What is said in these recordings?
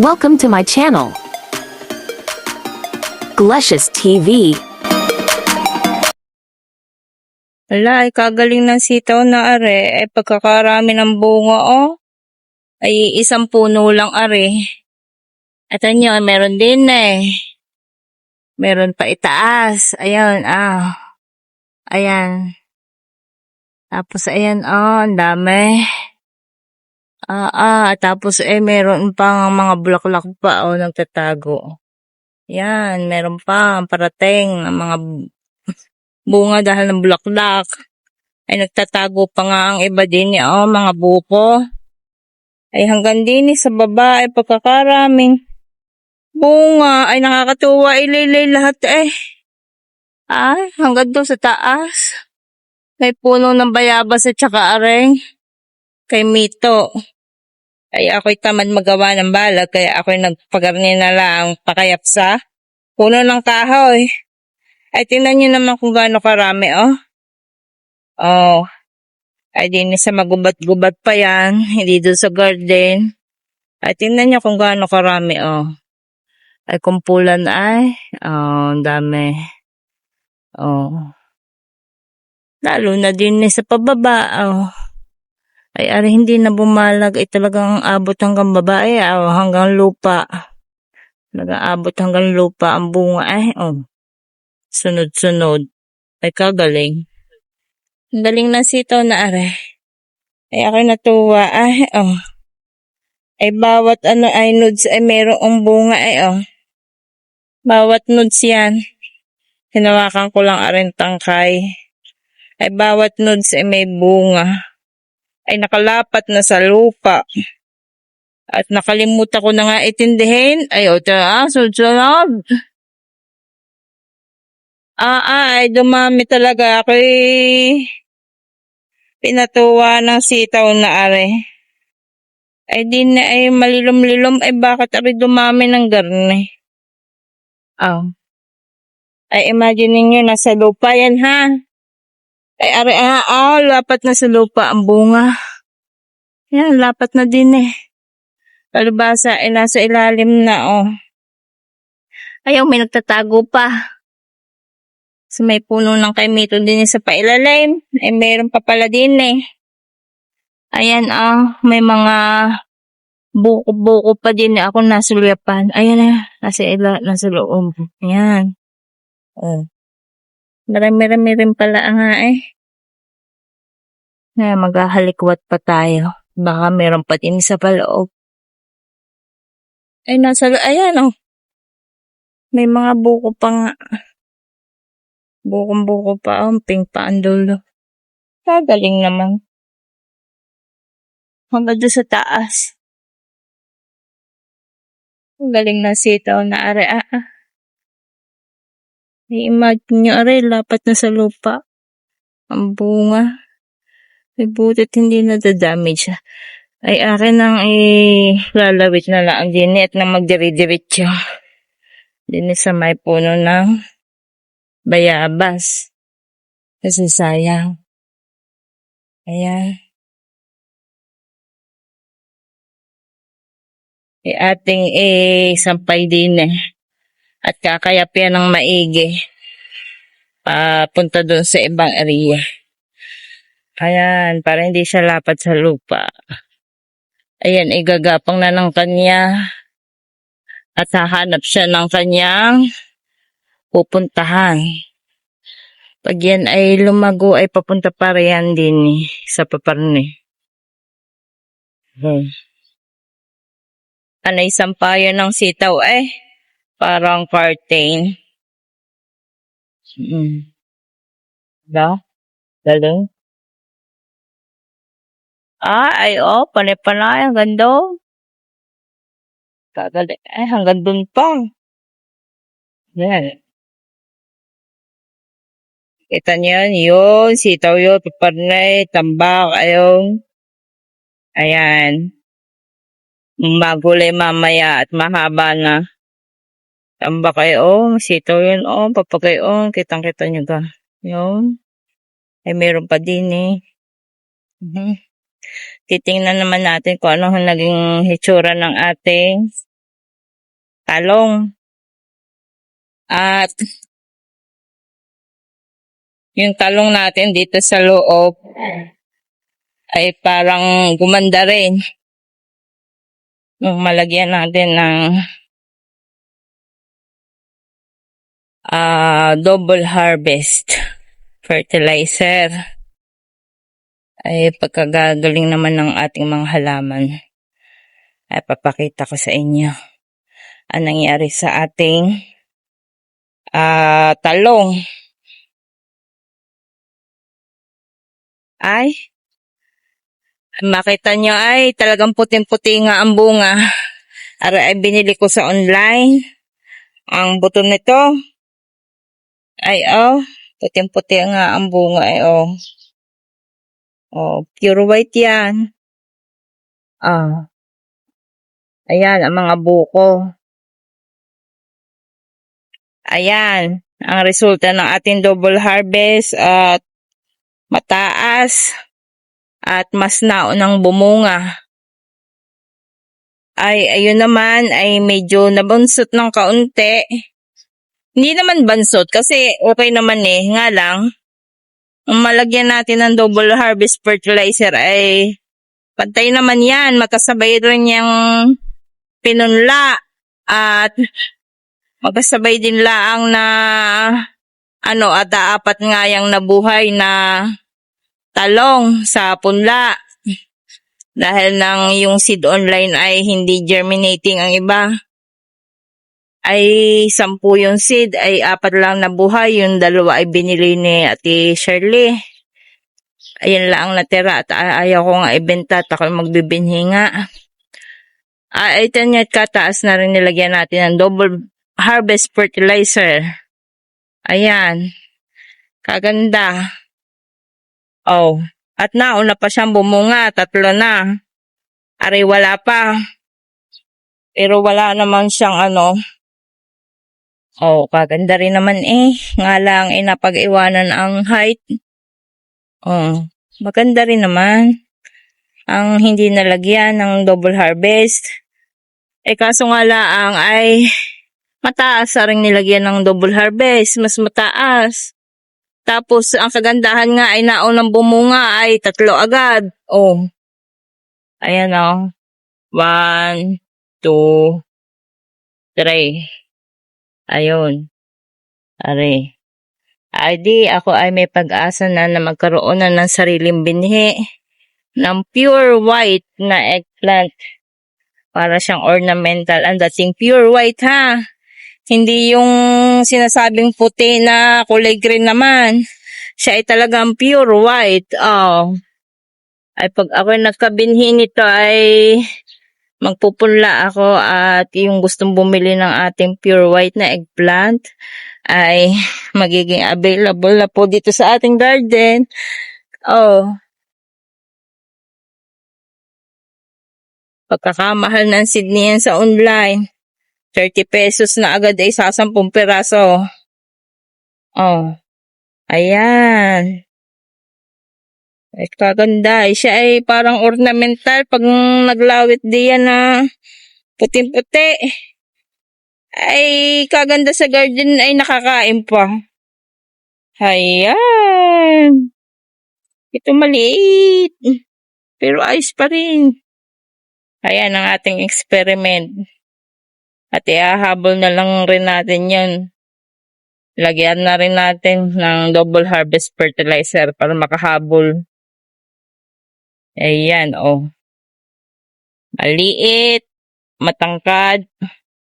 Welcome to my channel, Glecious TV. Wala, ay kagaling ng sitaw na are, ay pagkakarami ng bunga ay isang puno lang are. At nyo, meron din meron pa itaas, ayan, ayan. Tapos ayan, ang dami. Tapos meron pang mga bulaklak pa, nagtatago. Yan, meron pa, parating, ang mga bunga dahil ng bulaklak. Ay nagtatago pa nga ang iba din mga buko. Ay hanggang din sa baba, ay pagkakaraming bunga, ay nakakatuwa, ililay lahat Ay, hanggang doon sa taas. May puno ng bayabas at saka areng. Kay Mito. Ay ako'y tamad magawa ng balag, kaya ako'y nagpagarni na lang pakayapsa. Puno ng kahoy. Ay tingnan nyo naman kung gaano karami, ay din sa magubat-gubat pa yan, hindi doon sa garden. Ay tingnan nyo kung gaano karami, Ay kumpulan ang dami. Lalo na din sa pababa, Ay ari hindi na bumalag, ay talagang abot hanggang baba, hanggang lupa. Nag-aabot hanggang lupa ang bunga, sunod-sunod. Ay kagaling. Ang galing na sitaw na are. Ay ako'y natuwa, Ay bawat ay nudes ay merong bunga, Bawat nudes yan. Hinawakan ko lang aring tangkay. Ay bawat nudes ay may bunga. Ay nakalapat na sa lupa. At nakalimutan ko na nga itindihin. Ay sunod-sunod. Ay dumami talaga. Ako'y pinatuwa ng sitaw na are. Ay di na ay malilom-lilom. Ay bakit ari dumami ng garne? Ay imagine ninyo nasa lupa yan Ay ari lapat na sa lupa ang bunga. Yan, lapat na din Kalubasa ay nasa ilalim na Ayaw, may nagtatago pa. So may puno ng kay Mito din sa pailalim. Ay meron pa pala din Ayan may mga buko-buko pa din ako nasa luyapan. Ayan nasa loob. Ayan. Marami-rami rin pala maghahalikwat pa tayo. Baka meron pa din sa paloob. Ay ayan may mga buko pa nga. Bukong-buko pa pink pa ang dulo. Kagaling naman. Hanggang doon sa taas. Ang galing na sitaw na are I-imagine nyo lapat na sa lupa. Ang bunga. Ay butit hindi nadadamage Ay akin nang lalawit na lang din at na magdiri-diretso. Din sa may puno ng bayabas. Kasi sayang. Ayan. Ating sampay din At kakayap yan ng maigi. Papunta doon sa ibang area. Ayan, para hindi siya lapat sa lupa. Ayan, igagapang na ng kanya. At hahanap siya ng kanyang pupuntahan. Pag yan ay lumago, ay papunta pa riyan din sa paparni. Anay sampayan ng sitaw parang curtain. Galing. Panay-panay, ang ganda. Kagaling. Hanggang dun pa. Yan. Kita niyo yun, sitaw yun, paparnay, tambak, ayun. Ayan. Magulay mamaya at mahaba na. Tambak sitaw yun, papagay, kitang-kita nyo ka. Yun. Ay meron pa din Titingnan naman natin kung ano naging hitsura ng ating talong. At yung talong natin dito sa loob ay parang gumanda rin. Nung malagyan natin ng double harvest fertilizer, ay pagkagagaling naman ng ating mga halaman. Ay papakita ko sa inyo ang nangyari sa ating talong. Ay, makita nyo ay talagang puting-puti nga ang bunga. Ay binili ko sa online. Ang buto nito ay puting-puti nga ang bunga ay pure white yan. Ayan ang mga buko. Ayan ang resulta ng ating double harvest at mataas at mas naunang bumunga. Ay ayun naman ay medyo nabansot ng kaunti. Hindi naman bansot kasi okay naman nga lang ang malagyan natin ng double harvest fertilizer ay pantay naman yan, magkasabay rin yung pinunla at magkasabay din laang na at apat nga yung nabuhay na talong sa punla. Dahil nang yung seed online ay hindi germinating ang iba. Ay 10 yung seed, ay 4 lang nabuhay. Yung 2 ay binili ni Ate Shirley. Ayun lang ang natira at ayaw ko nga ibenta at ako magbibinhi nga. Ay 10 kataas na rin nilagyan natin ng double harvest fertilizer. Ayan. Kaganda. At nauna pa siyang bumunga, 3 na. Aray wala pa. Pero wala naman siyang kaganda rin naman Nga lang napag-iwanan ang height. Maganda rin naman. Ang hindi nalagyan ng double harvest. Kaso nga lang ay mataas rin nilagyan ng double harvest. Mas mataas. Tapos, ang kagandahan nga ay naunang bumunga ay 3 agad. Ayan 1, 2, 3. Ayun. Ari. Ay di, ako ay may pag-asa na magkaroon na ng sariling binhi ng pure white na eggplant. Para siyang ornamental. Ang dating pure white ha. Hindi yung sinasabing puti na kulay green naman. Siya ay talagang pure white. Ay pag ako nagkabinhi nito ay magpupunla ako at yung gustong bumili ng ating pure white na eggplant ay magiging available na po dito sa ating garden. Pagkakamahal ng seed niyan sa online. 30 pesos na agad ay sa 10 piraso. Ayan. Ay kaganda. Siya ay parang ornamental pag naglawit diyan na puting-puti. Ay kaganda sa garden ay nakakain pa. Ayan. Ito maliit. Pero ayos pa rin. Ayan ang ating experiment. At ihahabol na lang rin natin yan. Lagyan na rin natin ng double harvest fertilizer para makahabol. Ayan, maliit, matangkad,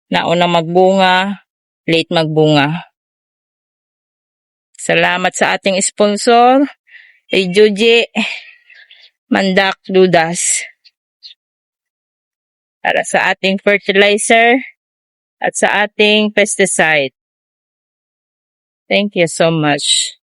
nauna magbunga, late magbunga. Salamat sa ating sponsor, Juji Mandak Dudas. Para sa ating fertilizer at sa ating pesticide. Thank you so much.